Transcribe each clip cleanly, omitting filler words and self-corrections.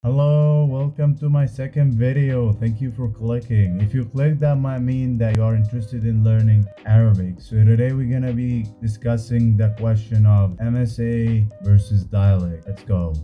Hello, welcome to my second video. Thank you for clicking. If you click, that might mean that you are interested in learning Arabic. So today we're gonna be discussing the question of MSA versus dialect. Let's go.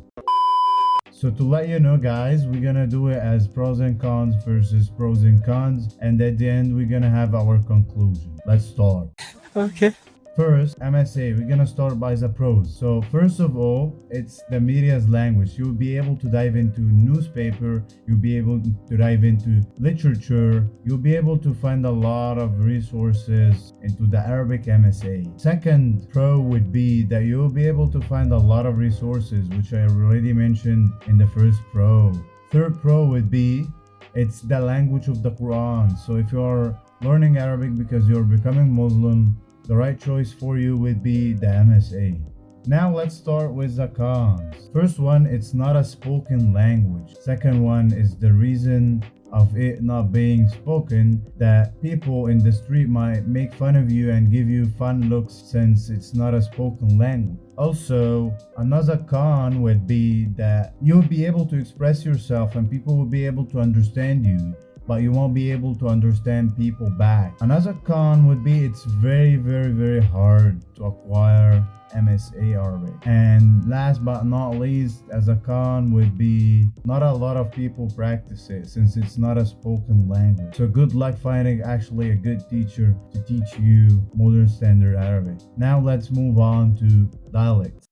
So to let you know, guys, we're gonna do it as pros and cons versus pros and cons, and at the end we're gonna have our conclusion. Let's start. Okay. First, MSA, we're gonna start by the pros. So first of all, it's the media's language. You'll be able to dive into newspaper, you'll be able to dive into literature, you'll be able to find a lot of resources into the Arabic MSA. Second pro would be that you'll be able to find a lot of resources, which I already mentioned in the first pro. Third pro would be it's the language of the Quran. So if you're learning Arabic because you're becoming Muslim, the right choice for you would be the MSA. Now let's start with the cons. First one, it's not a spoken language. Second one is the reason of it not being spoken, that people in the street might make fun of you and give you fun looks since it's not a spoken language. Also, another con would be that you'll be able to express yourself and people will be able to understand you, but you won't be able to understand people back. Another con would be it's very hard to acquire MSA Arabic. And last but not least, as a con would be not a lot of people practice it since it's not a spoken language. So good luck finding actually a good teacher to teach you modern standard Arabic. Now let's move on to dialects.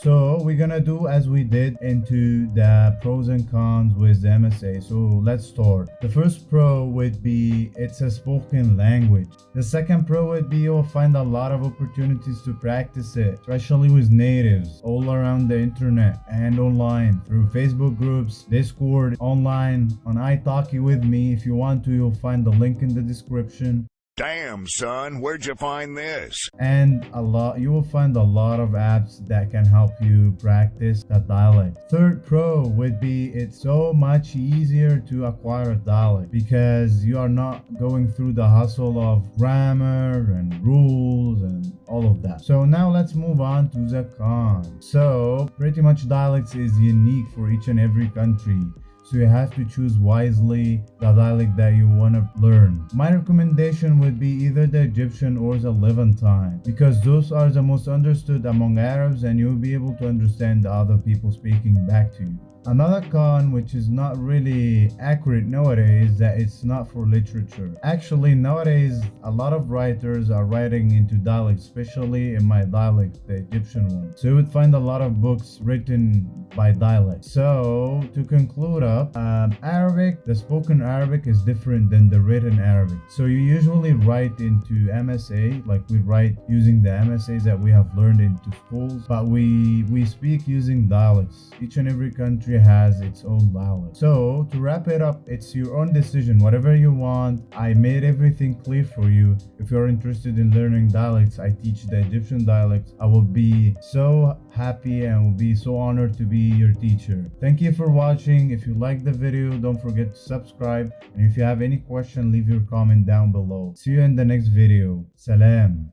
So we're gonna do as we did into the pros and cons with the MSA. So let's start. The first pro would be it's a spoken language. The second pro would be you'll find a lot of opportunities to practice it, especially with natives all around the internet and online through Facebook groups, Discord, online, on iTalki with me. If you want to, you'll find the link in the description. Damn, son, where'd you find this? And you will find a lot of apps that can help you practice the dialect. Third pro would be it's so much easier to acquire a dialect because you are not going through the hustle of grammar and rules and all of that. So now let's move on to the cons. So pretty much dialects is unique for each and every country. So you have to choose wisely the dialect that you want to learn. My recommendation would be either the Egyptian or the Levantine because those are the most understood among Arabs and you'll be able to understand the other people speaking back to you. Another con, which is not really accurate nowadays, is that it's not for literature. Actually, nowadays, a lot of writers are writing into dialect, especially in my dialect, the Egyptian one. So you would find a lot of books written by dialect. So to conclude up, Arabic, the spoken Arabic is different than the written Arabic. So you usually write into MSA, like we write using the MSAs that we have learned into schools, but we speak using dialects. Each and every country has its own dialect. So to wrap it up, it's your own decision, whatever you want. I made everything clear for you. If you're interested in learning dialects, I teach the Egyptian dialects. I will be so happy and will be so honored to be your teacher. Thank you for watching. If you like the video, don't forget to subscribe, and if you have any question, leave your comment down below. See you in the next video. Salam.